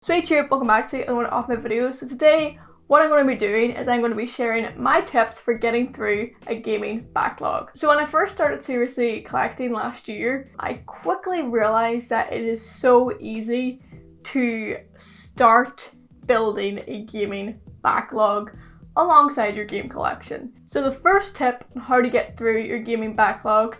Sweet YouTube, welcome back to another of my videos. So today, what I'm going to be doing is I'm going to be sharing my tips for getting through a gaming backlog. So when I first started seriously collecting last year, I quickly realized that it is so easy to start building a gaming backlog alongside your game collection. So the first tip on how to get through your gaming backlog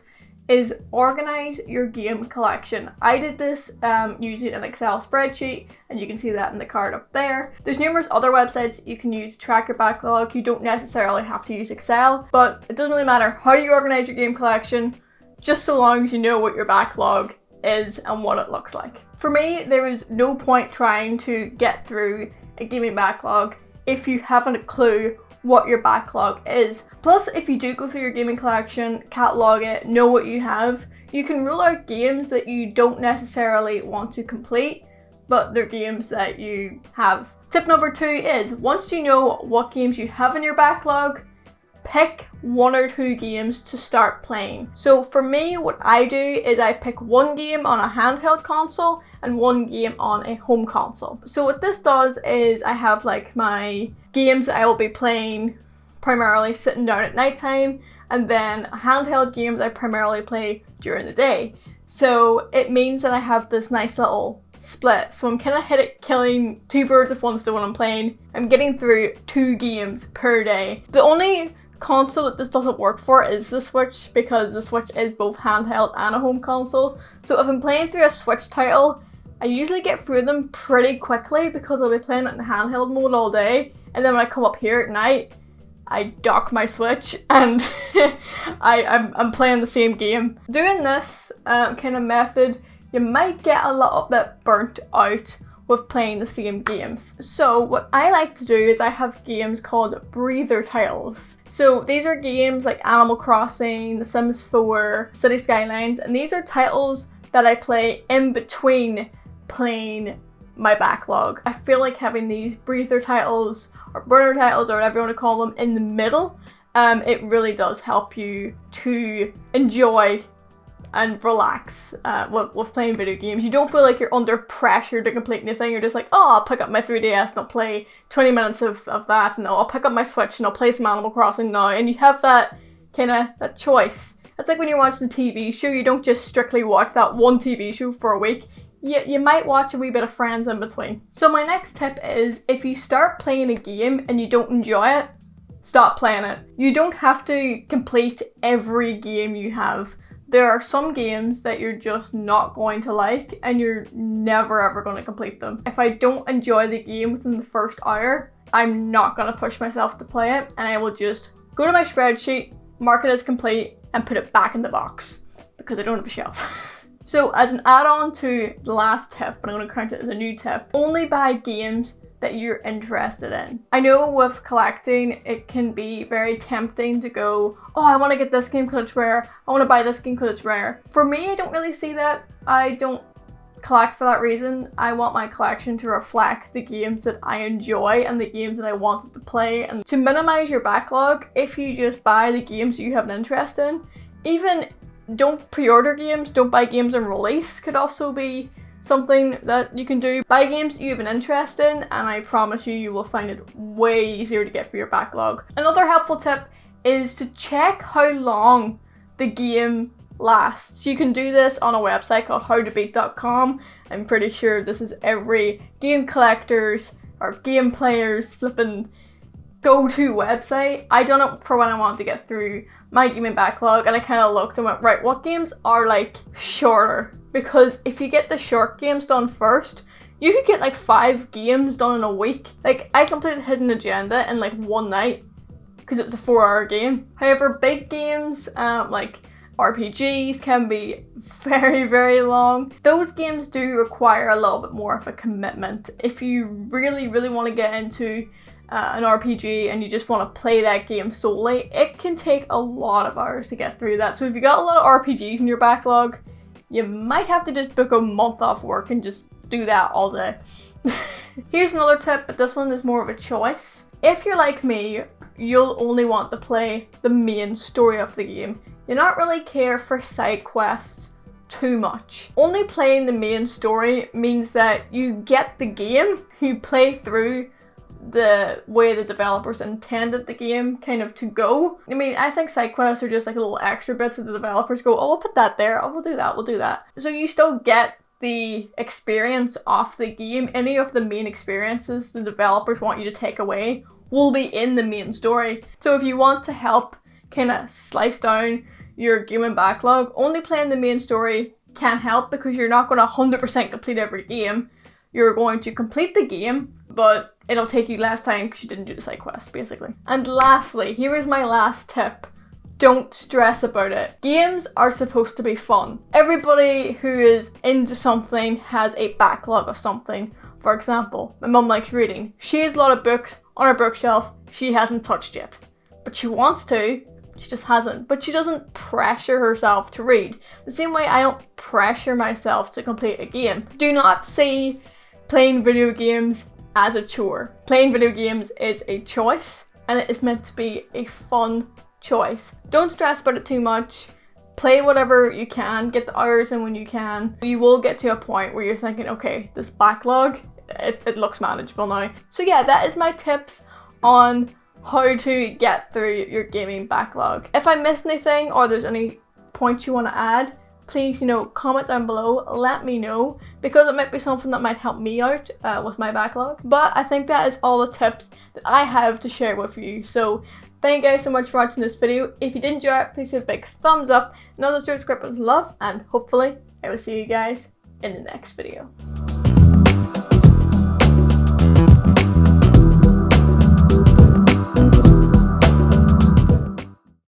is organize your game collection. I did this using an Excel spreadsheet, and you can see that in the card up there. There's numerous other websites you can use to track your backlog. You don't necessarily have to use Excel, but it doesn't really matter how you organize your game collection, just so long as you know what your backlog is and what it looks like. For me, there is no point trying to get through a gaming backlog if you haven't a clue what your backlog is. Plus, if you do go through your gaming collection, catalog it, know what you have, you can rule out games that you don't necessarily want to complete, but they're games that you have. Tip number 2 is, once you know what games you have in your backlog, pick 1 or 2 games to start playing. So for me, what I do is I pick 1 game on a handheld console and 1 game on a home console. So what this does is I have like my games that I will be playing primarily sitting down at nighttime, and then handheld games I primarily play during the day. So it means that I have this nice little split. So I'm kind of killing 2 birds with 1 stone when I'm playing. I'm getting through 2 games per day. The only console that this doesn't work for is the Switch, because the Switch is both handheld and a home console. So if I'm playing through a Switch title, I usually get through them pretty quickly because I'll be playing it in handheld mode all day, and then when I come up here at night, I dock my Switch and I'm playing the same game. Doing this kind of method, you might get a little bit burnt out with playing the same games. So what I like to do is I have games called breather titles. So these are games like Animal Crossing, The Sims 4, City Skylines, and these are titles that I play in between playing my backlog. I feel like having these breather titles or burner titles or whatever you want to call them in the middle, it really does help you to enjoy and relax with playing video games. You don't feel like you're under pressure to complete anything. You're just like, oh, I'll pick up my 3DS and I'll play 20 minutes of that, and I'll pick up my Switch and I'll play some Animal Crossing now. And you have that kind of that choice. It's like when you're watching a TV show, you don't just strictly watch that one TV show for a week. You might watch a wee bit of Friends in between. So my next tip is, if you start playing a game and you don't enjoy it, stop playing it. You don't have to complete every game you have. There are some games that you're just not going to like, and you're never ever going to complete them. If I don't enjoy the game within the first hour, I'm not going to push myself to play it, and I will just go to my spreadsheet, mark it as complete, and put it back in the box, because I don't have a shelf. So as an add-on to the last tip, but I'm going to count it as a new tip, only buy games that you're interested in. I know with collecting, it can be very tempting to go, oh, I want to get this game because it's rare. I want to buy this game because it's rare. For me, I don't really see that. I don't collect for that reason. I want my collection to reflect the games that I enjoy and the games that I wanted to play. And to minimize your backlog, if you just buy the games you have an interest in, even don't pre-order games, don't buy games on release could also be something that you can do. Buy games you have an interest in, and I promise you, you will find it way easier to get through your backlog. Another helpful tip is to check how long the game lasts. You can do this on a website called howtobeat.com. I'm pretty sure this is every game collector's or game player's flipping go-to website. I done it for when I wanted to get through my gaming backlog, and I kind of looked and went, right, what games are like shorter? Because if you get the short games done first, you could get like 5 games done in a week. Like, I completed Hidden Agenda in like 1 night because it was a 4-hour game. However, big games like RPGs can be very, very long. Those games do require a little bit more of a commitment. If you really, really want to get into an RPG and you just want to play that game solely, it can take a lot of hours to get through that. So if you got a lot of RPGs in your backlog, you might have to just book a month off work and just do that all day. Here's another tip, but this one is more of a choice. If you're like me, you'll only want to play the main story of the game. You not really care for side quests too much. Only playing the main story means that you get the game, you play through the way the developers intended the game kind of to go. I mean, I think side quests are just like little extra bits that the developers go, oh, we'll put that there, oh, we'll do that. So you still get the experience of the game. Any of the main experiences the developers want you to take away will be in the main story. So if you want to help kind of slice down your gaming backlog, only playing the main story can help, because you're not going to 100% complete every game. You're going to complete the game, but it'll take you less time because you didn't do the side quest, basically. And lastly, here is my last tip. Don't stress about it. Games are supposed to be fun. Everybody who is into something has a backlog of something. For example, my mum likes reading. She has a lot of books on her bookshelf she hasn't touched yet. But she wants to, she just hasn't. But she doesn't pressure herself to read. The same way I don't pressure myself to complete a game. Do not see playing video games as a chore. Playing video games is a choice, and it is meant to be a fun choice. Don't stress about it too much. Play whatever you can, get the hours in when you can. You will get to a point where you're thinking, okay, this backlog, it looks manageable now. So yeah, that is my tips on how to get through your gaming backlog. If I missed anything or there's any points you want to add, please, comment down below, let me know, because it might be something that might help me out with my backlog. But I think that is all the tips that I have to share with you. So thank you guys so much for watching this video. If you did enjoy it, please give a big thumbs up. Another subscribe with love, and hopefully I will see you guys in the next video.